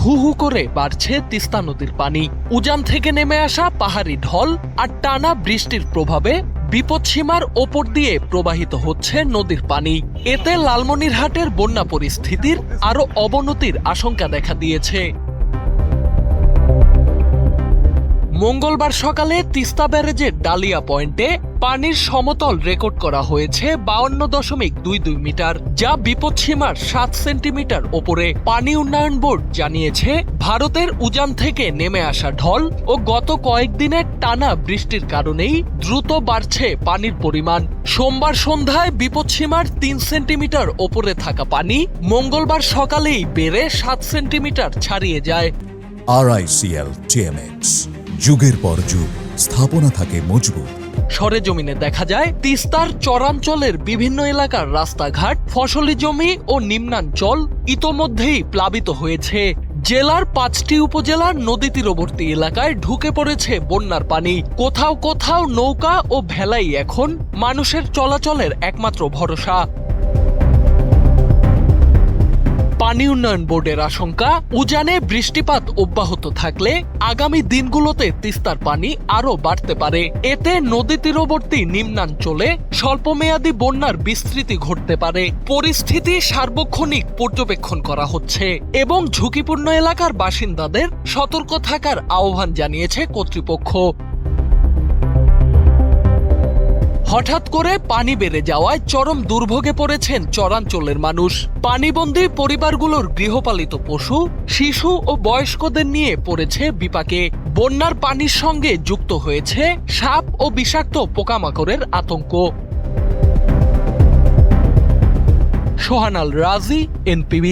হু হু করে বাড়ছে তিস্তা নদীর পানি। উজান থেকে নেমে আসা পাহাড়ি ঢল আর টানা বৃষ্টির প্রভাবে বিপদসীমার ওপর দিয়ে প্রবাহিত হচ্ছে নদীর পানি। এতে লালমনিরহাটের বন্যা পরিস্থিতির আরও অবনতির আশঙ্কা দেখা দিয়েছে। মঙ্গলবার সকালে তিস্তা ব্যারেজের ডালিয়া পয়েন্টে পানির সমতল রেকর্ড করা হয়েছে 52.22 মিটার, যা বিপদসীমার 7 সেন্টিমিটার ওপরে। পানি উন্নয়ন বোর্ড জানিয়েছে, ভারতের উজান থেকে নেমে আসা ঢল ও গত কয়েকদিনের টানা বৃষ্টির কারণেই দ্রুত বাড়ছে পানির পরিমাণ। সোমবার সন্ধ্যায় বিপদসীমার 3 সেন্টিমিটার ওপরে থাকা পানি মঙ্গলবার সকালেই বেড়ে 7 সেন্টিমিটার ছাড়িয়ে যায়। RICL TMX, যুগের পর যুগ স্থাপনা থাকে মজবুত। সরেজমিনে দেখা যায়, তিস্তার চরাঞ্চলের বিভিন্ন এলাকার রাস্তাঘাট, ফসলি জমি ও নিম্নাঞ্চল ইতোমধ্যেই প্লাবিত হয়েছে। জেলার 5টি উপজেলার নদী তীরবর্তী এলাকায় ঢুকে পড়েছে বন্যার পানি। কোথাও কোথাও নৌকা ও ভেলাই এখন মানুষের চলাচলের একমাত্র ভরসা। পানি উন্নয়ন বোর্ডের আশঙ্কা, উজানে বৃষ্টিপাত অব্যাহত থাকলে আগামী দিনগুলোতে তিস্তার পানি আরও বাড়তে পারে। এতে নদী তীরবর্তী নিম্নাঞ্চলে স্বল্পমেয়াদী বন্যার বিস্তৃতি ঘটতে পারে। পরিস্থিতি সার্বক্ষণিক পর্যবেক্ষণ করা হচ্ছে এবং ঝুঁকিপূর্ণ এলাকার বাসিন্দাদের সতর্ক থাকার আহ্বান জানিয়েছে কর্তৃপক্ষ। হঠাৎ করে পানি বেড়ে যাওয়ায় চরম দুর্ভোগে পড়েছেন চরাঞ্চলের মানুষ। পানিবন্দী পরিবারগুলোর গৃহপালিত পশু, শিশু ও বয়স্কদের নিয়ে পড়েছে বিপাকে। বন্যার পানির সঙ্গে যুক্ত হয়েছে সাপ ও বিষাক্ত পোকামাকড়ের আতঙ্ক। সোহানাল রাজি, NPB।